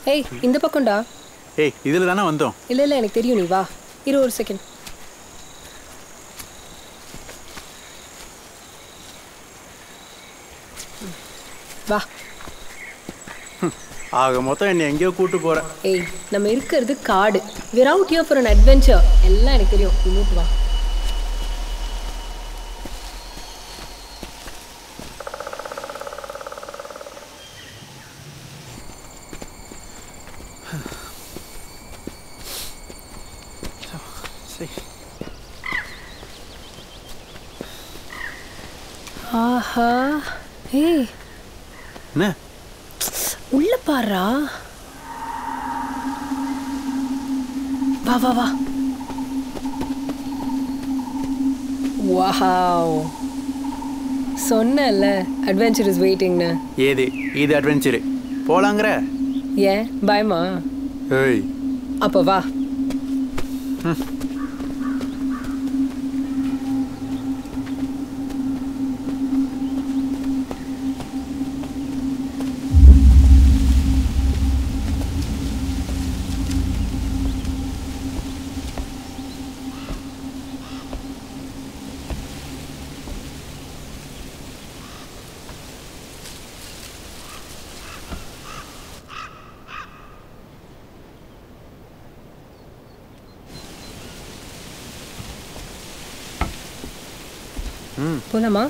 ஏய் இந்த பக்கம்டா. ஏய் இதில் தானே வந்தோம். இல்லை இல்லை எனக்கு தெரியும், நீ வா. இரு ஒரு செகண்ட். வா. ஆக மொத்தம் என்னை எங்கேயோ கூட்டு போகிறேன். ஏய் நம்ம இருக்கிறது காடு. we're out here for an adventure. எல்லாம் எனக்கு தெரியும், நீ மூட்டு வா. ஆஹா. ஏய் என்ன உள்ள பாருடா. வா வா வா. வாவ், சொன்னேன்ல அட்வென்ச்சர் இஸ் வெயிட்டிங்னு. ஏது இது அட்வென்ச்சரு போலாங்கிற? ஏன் பயமா? ஏய் அப்போ வா. போலாமா?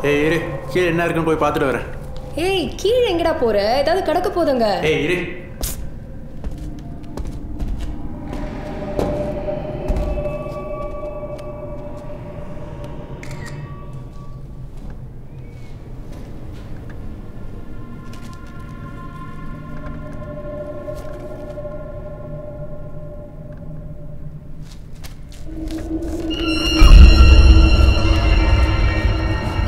ஏய் இரு, கீழே என்ன இருக்குன்னு போய் பார்த்துட்டு வரேன். ஏய் கீழே எங்கடா போற? ஏதாவது கடக்க போதுங்க. ஏய் இரு.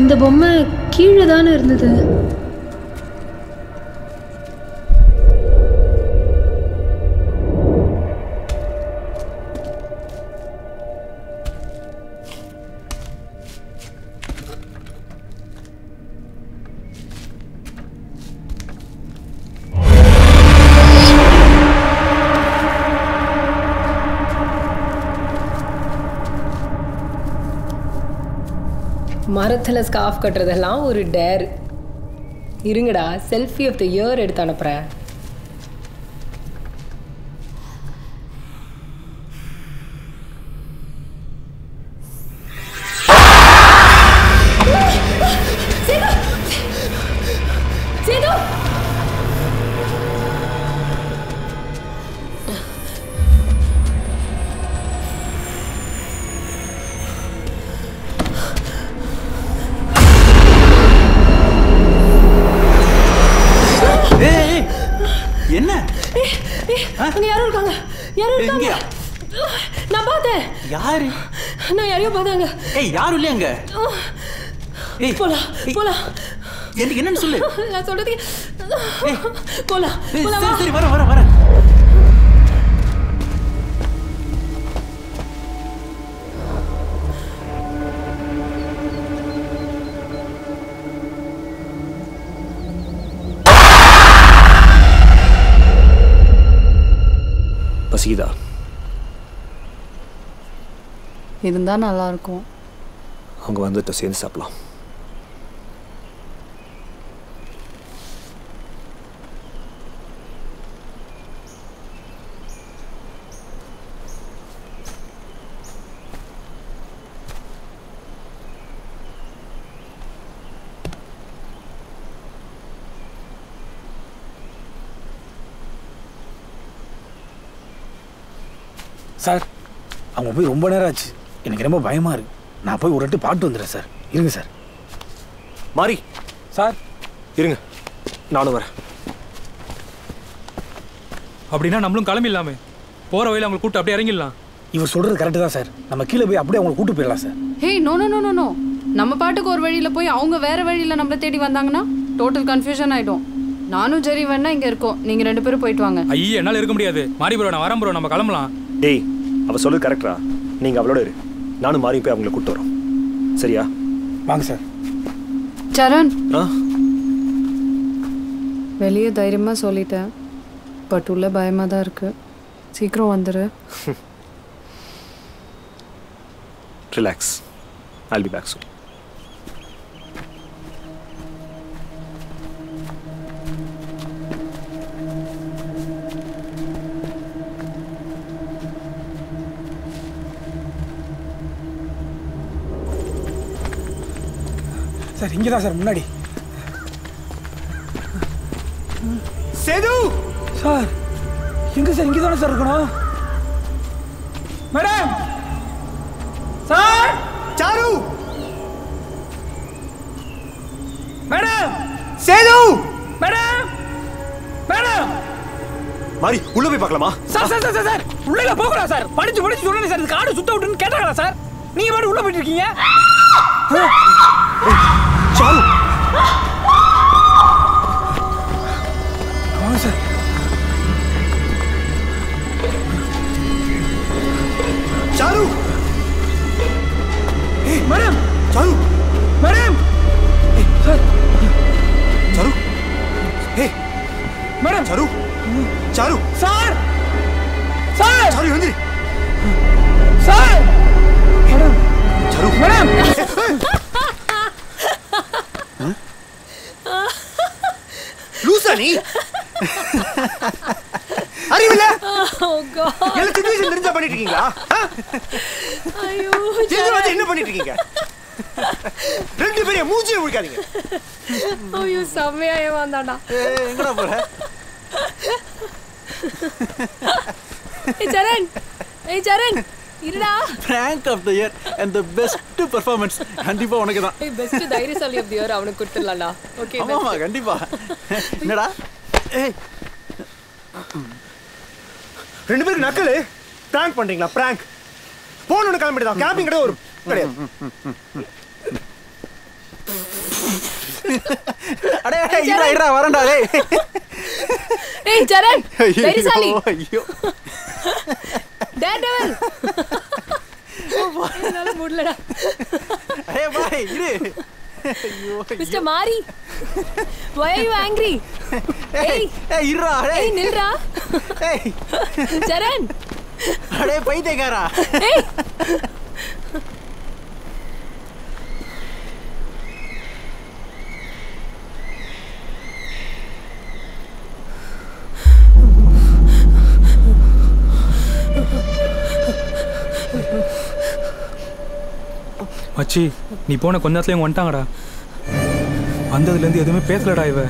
இந்த பொம்மை கீழே தானே இருந்தது. மரத்தில் ஸ்கார்ஃப் கட்டுறதெல்லாம் ஒரு டேர். இருங்கடா, செல்ஃபி ஆஃப் த இயர் எடுத்து அனுப்புகிறேன். என்ன? அங்க யாரும் இருக்காங்க. யாரும் இருக்காங்க. நான் பார்த்தேன். யாரு? நான் யாரையும் பார்த்தாங்க. ஏய் யாரும் இல்லையா அங்க? ஏய் போலாம் போலாம். எனக்கு என்னன்னு சொல்லு. நான் சொல்றது போலாம் போலாம். சரி சரி வர வர வர. பசிக்குதா? இருந்தா நல்லா இருக்கும். அவங்க வந்துட்டு சேர்ந்து சாப்பிடலாம். சார் அவங்க போய் ரொம்ப நேரம் ஆச்சு. எனக்கு ரொம்ப பயமாக இருக்கு. நான் போய் ஒரு வாட்டி பாட்டு வந்துடுறேன் சார். இருங்க சார். மாறி சார் இருங்க, நானும் வரேன். அப்படின்னா நம்மளும் கிளம்பிடலாமே. போகிற வழியில் அவங்களை கூப்பிட்டு அப்படியே இறங்கிடலாம். இவர் சொல்கிறது கரெக்டு தான் சார். நம்ம கீழே போய் அப்படியே அவங்களை கூட்டு போயிடலாம் sir. Hey no no no no no, நம்ம பாட்டுக்கு ஒரு வழியில் போய் அவங்க வேற வழியில் நம்மளை தேடி வந்தாங்கன்னா டோட்டல் கன்ஃபியூஷன் ஆகிடும். நானும் ஜெரி வேணா இங்கே இருக்கோம், நீங்கள் 2 பேரும் போயிட்டு வாங்க. ஐயே என்னால் இருக்க முடியாது. மாறி ப்ரோ நான் வரேன் ப்ரோ, நம்ம கிளம்பலாம். டேய், அவள் சொல்லுது கரெக்டா? நீங்கள் அவளோட இரு, நானும் மாறி போய் அவங்களை கூப்பிட்டு வரோம். சரியா? வாங்க சார். சரண், ஆ வெளியே தைரியமாக சொல்லிட்டேன், பட் உள்ள பயமாக தான் இருக்கு. சீக்கிரம் வந்துடு. Relax, I'll be back soon. Sir இங்கே தான் சார், முன்னாடி. சேது சார் எங்கே சார்? இங்கே தானே சார் இருக்கணும். Madam sir. Sir, madam Sethu, madam madam. மாறி உள்ள போய் பார்க்கலாமா? சார் சார் சார் சார் உள்ள போகலாம் சார். படிச்சு சொன்னேன் சார், காடு சுத்த விட்டுன்னு கேட்டாங்களா சார்? நீங்க மட்டும் உள்ள போயிட்டு இருக்கீங்க. சாரு வாங்க sir. Sir, madam sir, madam sir. Sir, hey madam. Sir, sir, sir sir sir வந்து சார். Madam sir, madam. லூசா நீ? அறிவில்ல? Oh God. எல்லா சிச்சுவேஷன் தெரிஞ்சா பண்ணிட்டு இருக்கீங்களா? ஐயோ. வந்து என்ன பண்ணிட்டு இருக்கீங்க? 2 பேரும் மூஞ்சியை முழிக்காதீங்க. ஐயோ செம்மையா ஏமாந்தாடா. எங்கடா போற? ஏய் சரண். ஏய் சரண். இருடா. Prank of the year and the best performance கண்டிப்பா உனக்கு தான். ஏய் பெஸ்ட் தைரியசாலி ஆஃப் தி இயர் அவனுக்கு கொடுத்துடலாம்டா. ஓகே. ஆமாமா கண்டிப்பா. என்னடா? ஏய் 2 பேருக்கு நக்கலு பிராங்க் பண்றீங்களா? பிராங்க் போன் கிளம்பிடுதான். கேம்பிங் கிடையாது, ஒரு கிடையாது. அடே இருடா வரேன்டா. டேய் ஏய் சரண். தைரியசாலி. ஐயோ டேடவல். என்னால முடியலடா. அடே பாய் இரு. ஐயோ மிஸ்டர் மாரி. Why are you angry? ஏய் இருடா. ஏய் நில்றா. ஏய் சரண். அடே பைத்தியக்காரா. ஏய் மச்சி நீ போன கொஞ்ச நேரத்துல இவங்க வந்துட்டாங்கடா. வந்ததுலேருந்து எதுவுமே பேசலடா. இவ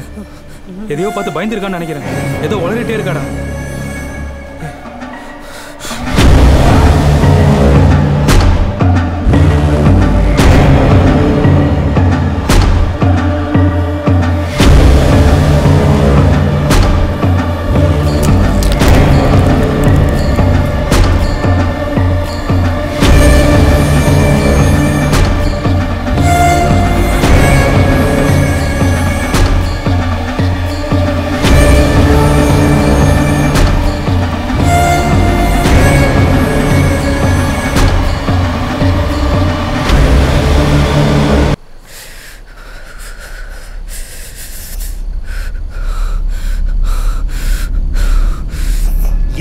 எதையோ பார்த்து பயந்துருக்கான்னு நினைக்கிறேன். ஏதோ உளறிட்டே இருக்காடா.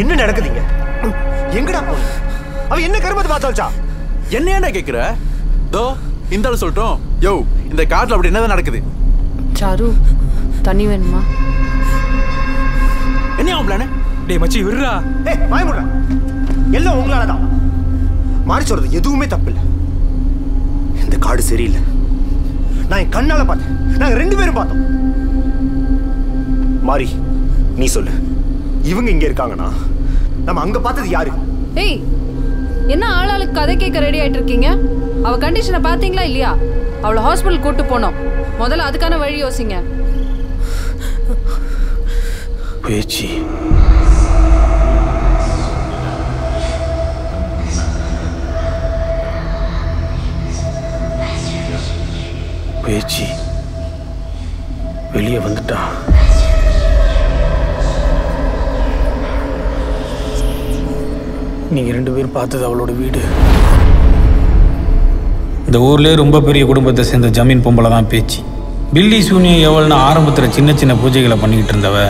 என்ன நடக்குதுங்க? எங்கடா போன? அவ என்ன கருமத்தை பார்த்தாச்சா? என்ன ஏன்டா கேக்குற? தோ இந்த ஆளு சொல்லட்டும். யோ இந்த காட்டுல அப்படி என்னதான் நடக்குது? சாரு, தண்ணி வேணுமா? என்ன அவன் பிளானு? டேய் மச்சி விடுறா. ஏய் வாய் மூடுடா. எல்லாம் உங்களால தான். மாறி சொல்றது எதுவுமே தப்பு இல்லை. இந்த காடு சரியில்லை. நான் என் கண்ணால பார்த்தேன். நாங்க 2 பேரும் பார்த்தோம். மாறி நீ சொல்லு, இவங்க இங்க இருக்காங்கன்னா நம்ம அங்க பார்த்தது யாரு? ஏய் என்ன ஆளாளுக்கு கதை கேட்க ரெடி ஆயிட்டு இருக்கீங்க? அவ கண்டிஷனை பாத்தீங்களா இல்லையா? அவளை ஹாஸ்பிட்டல் கூட்டு போனோம். முதல்ல அதுக்கான வழி யோசிங்க. பேச்சி பேச்சி வெளியே வந்துட்டா. நீங்க 2 பேரும் பார்த்தது அவளோட வீடு. இந்த ஊர்லேயே ரொம்ப பெரிய குடும்பத்தை சேர்ந்த ஜமீன் பொம்பளை தான் பேச்சு. பில்லி சூனியம் எவள்னு ஆரம்பத்தில் சின்ன சின்ன பூஜைகளை பண்ணிக்கிட்டு இருந்தவ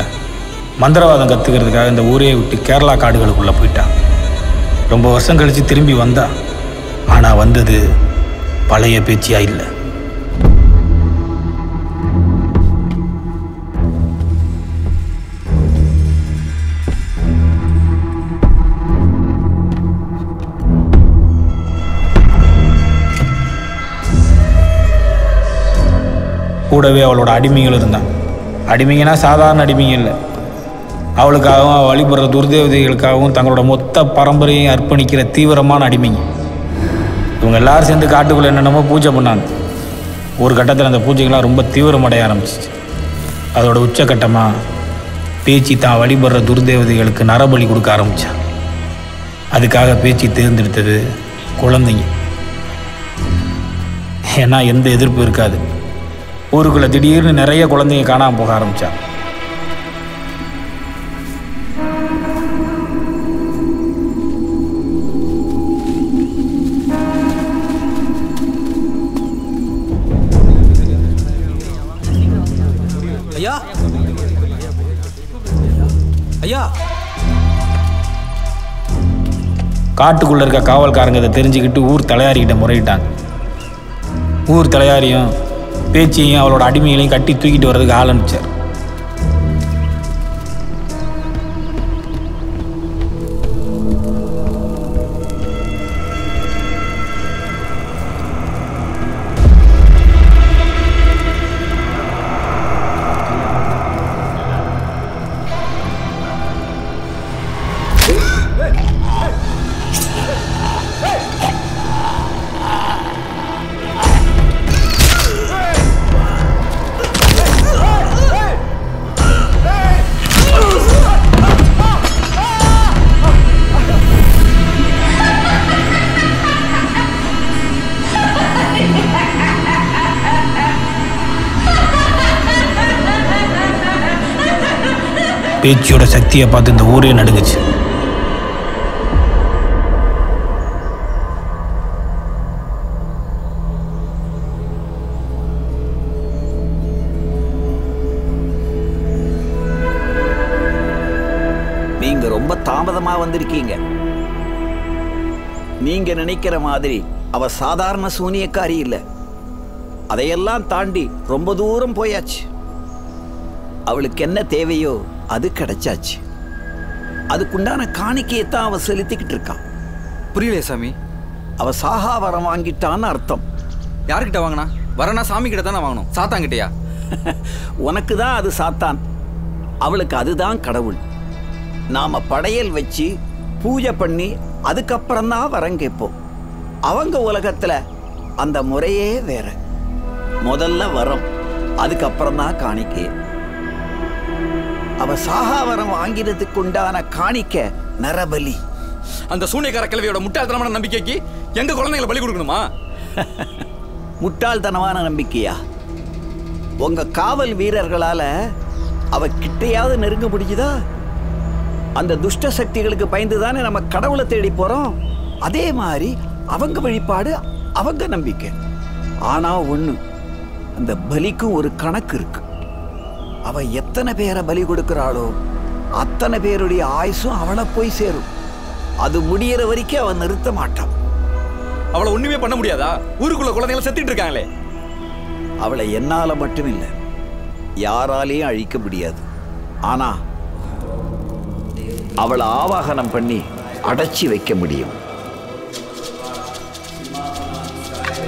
மந்திரவாதம் கற்றுக்கிறதுக்காக இந்த ஊரையை விட்டு கேரளா காடுகளுக்குள்ளே போயிட்டான். ரொம்ப வருஷம் கழித்து திரும்பி வந்தா. ஆனால் வந்தது பழைய பேச்சியா இல்லை. கூடவே அவளோட அடிமைகள் இருந்தான். அடிமைங்கன்னா சாதாரண அடிமைங்க இல்லை. அவளுக்காகவும் அவள் வழிபடுற துர்தேவதைகளுக்காகவும் தங்களோட மொத்த பரம்பரையும் அர்ப்பணிக்கிற தீவிரமான அடிமைங்க. இவங்க எல்லாரும் சேர்ந்து காட்டுக்குள்ளே என்னென்னமோ பூஜை பண்ணாங்க. ஒரு கட்டத்தில் அந்த பூஜைகள்லாம் ரொம்ப தீவிரமடைய ஆரம்பிச்சிச்சு. அதோட உச்சக்கட்டமாக பேச்சு தான் வழிபடுற துர்தேவதைகளுக்கு நரபலி கொடுக்க ஆரம்பித்தான். அதுக்காக பேச்சு தேர்ந்தெடுத்தது குழந்தைங்க. ஏன்னா எந்த எதிர்ப்பு இருக்காது. ஊருக்குள்ளே திடீர்னு நிறைய குழந்தைங்க காணாமல் போக ஆரம்பித்தா. ஐயா ஐயா காட்டுக்குள்ளே இருக்க காவல்காரங்க இதை தெரிஞ்சுக்கிட்டு ஊர் தலையாரிக்கிட்ட முறையிட்டாங்க. ஊர் தலையாரியும் பேச்சியையும் அவளோட அடிமைகளையும் கட்டி தூக்கிட்டு வர்றதுக்கு ஆள் அனுப்பிச்சார். பேச்சியோட சக்தியை பார்த்து இந்த ஊரே நடுங்குச்சு. நீங்க ரொம்ப தாமதமா வந்திருக்கீங்க. நீங்க நினைக்கிற மாதிரி அவ சாதாரண சூனியக்காரி இல்லை. அதையெல்லாம் தாண்டி ரொம்ப தூரம் போயாச்சு. அவளுக்கு என்ன தேவையோ அது கிடைச்சாச்சு. அதுக்குண்டான காணிக்கையத்தான் அவ செலுத்திக்கிட்டு இருக்கான். புரியலையே சாமி. அவ சாகா வரம் வாங்கிட்டான்னு அர்த்தம். யார்கிட்ட வாங்கினா? வரனா சாமி கிட்ட தானே வாங்கணும். சாத்தாங்கிட்டயா? உனக்கு தான் அது சாத்தான், அவளுக்கு அதுதான் கடவுள். நாம படையல் வச்சு பூஜை பண்ணி அதுக்கப்புறம் தான் வரம் கேட்போம். அவங்க உலகத்துல அந்த முறையே வேற. முதல்ல வரம், அதுக்கப்புறம் தான் காணிக்கை. அவ சாகாவரம் வாங்கிறதுக்கு உண்டான காணிக்க நரபலி. அந்த சூனியக்கார கிழவியோட முட்டாள்தனமான நம்பிக்கைக்கு எங்க குழந்தைகளை பலி கொடுக்கணுமா? முட்டாள்தனமான நம்பிக்கையா? உங்க காவல் வீரர்களால அவ கிட்டையாவது நெருங்க முடியுதா? அந்த துஷ்ட சக்திகளுக்கு பயந்து தானே நம்ம கடவுளை தேடி போறோம். அதே மாதிரி அவங்க வழிபாடு, அவங்க நம்பிக்கை. ஆனா ஒண்ணு, அந்த பலிக்கும் ஒரு கணக்கு இருக்கு. அவ எத்தனை பேரை பலி கொடுக்கிறாளோ அத்தனை பேருடைய ஆயுசும் அவளை போய் சேரும். அது முடியற வரைக்கும் அவன் நிறுத்த மாட்டான். அவளை ஒண்ணுமே பண்ண முடியாதா? ஊருக்குள்ள குழந்தைகளை செத்துட்டு இருக்காங்களே. அவளை என்னால மட்டும் இல்லை, யாராலையும் அழிக்க முடியாது. ஆனா அவளை ஆவாகனம் பண்ணி அடைச்சி வைக்க முடியும்.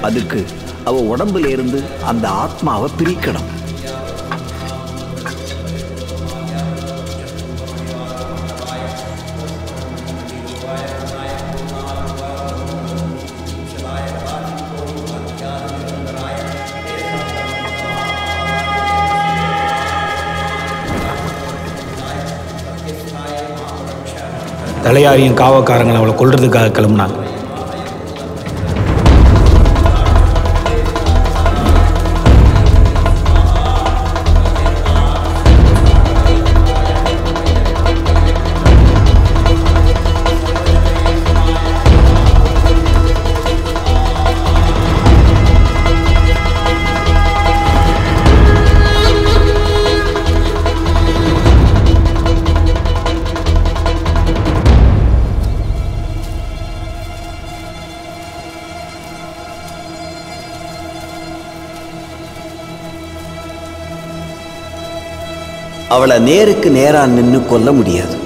அதுக்கு அவ உடம்புல இருந்து அந்த ஆத்மாவை பிரிக்கணும். தலையாரியும் காவக்காரங்களை அவளை கொல்றதுக்காக கிளம்புனாங்க. அவளை நேருக்கு நேரா நின்று கொல்ல முடியாது.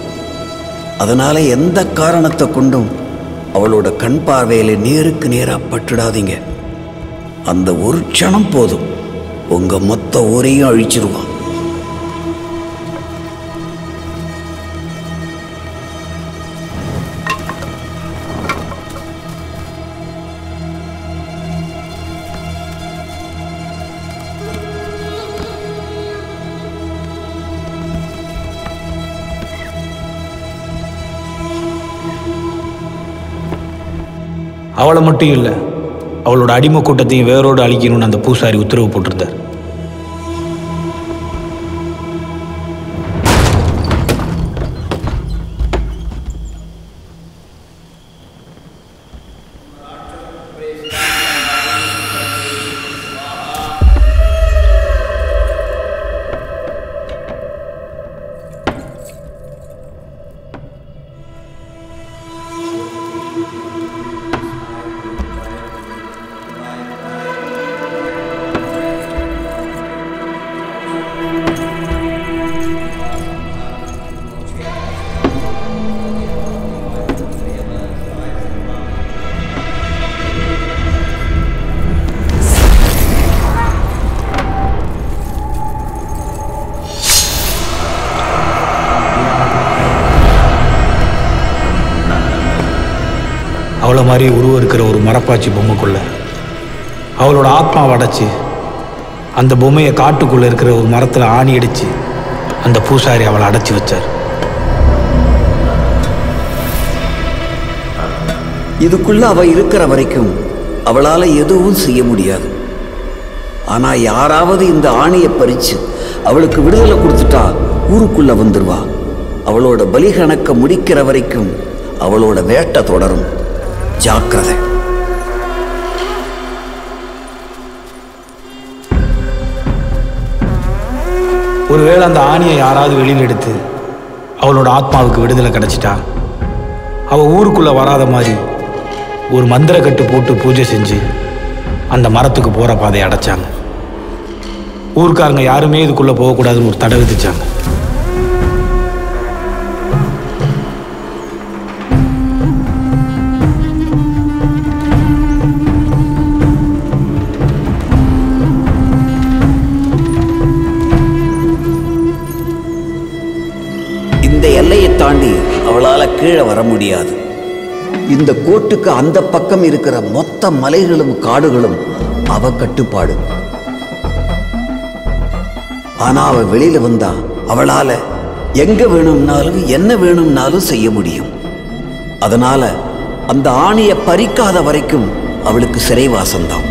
அதனால எந்த காரணத்தை கொண்டும் அவளோட கண் பார்வையில நேருக்கு நேரா பட்டுடாதீங்க. அந்த ஒரு க்ஷணம் போதும், உங்க மொத்த ஊரையும் அழிச்சிருவான். அவளை மட்டும் இல்லை, அவளோட அடிமை கூட்டத்தையும் வேரோடு அழிக்கணும்னு அந்த பூசாரி உத்தரவு போட்டிருந்தார். அவளை மாதிரி உருவம் இருக்கிற ஒரு மரப்பாச்சி பொம்மைக்குள்ள அவளோட ஆத்மாவை அடைச்சி அந்த பொம்மையை காட்டுக்குள்ளே இருக்கிற ஒரு மரத்தில் ஆணி அடித்து அந்த பூசாரி அவளை அடைச்சி வச்சார். இதுக்குள்ள அவ இருக்கிற வரைக்கும் அவளால் எதுவும் செய்ய முடியாது. ஆனால் யாராவது இந்த ஆணியை பறித்து அவளுக்கு விடுதலை கொடுத்துட்டா ஊருக்குள்ள வந்துடுவா. அவளோட பலி கணக்க முடிக்கிற வரைக்கும் அவளோட வேட்டை தொடரும். ஜாக்கிரதை. ஒருவேளை அந்த ஆணியை யாராவது வெளியில் எடுத்து அவளோட ஆத்மாவுக்கு விடுதலை கிடைச்சிட்டா அவள் ஊருக்குள்ளே வராத மாதிரி ஒரு மந்திர கட்டு போட்டு பூஜை செஞ்சு அந்த மரத்துக்கு போகிற பாதையை அடைச்சாங்க. ஊருக்காரங்க யாருமே இதுக்குள்ளே போகக்கூடாதுன்னு ஒரு தடை விதிச்சாங்க. எல்லையை தாண்டி அவளால் கீழே வர முடியாது. இந்த கோட்டுக்கு அந்த பக்கம் இருக்கிற மொத்த மலைகளும் காடுகளும் அவ கட்டுப்பாடு. ஆனா அவ வெளியில வந்தா அவளால எங்க வேணும்னாலும் என்ன வேணும்னாலும் செய்ய முடியும். அதனால அந்த ஆணியை பறிக்காத வரைக்கும் அவளுக்கு சிறைவாசம்தான்.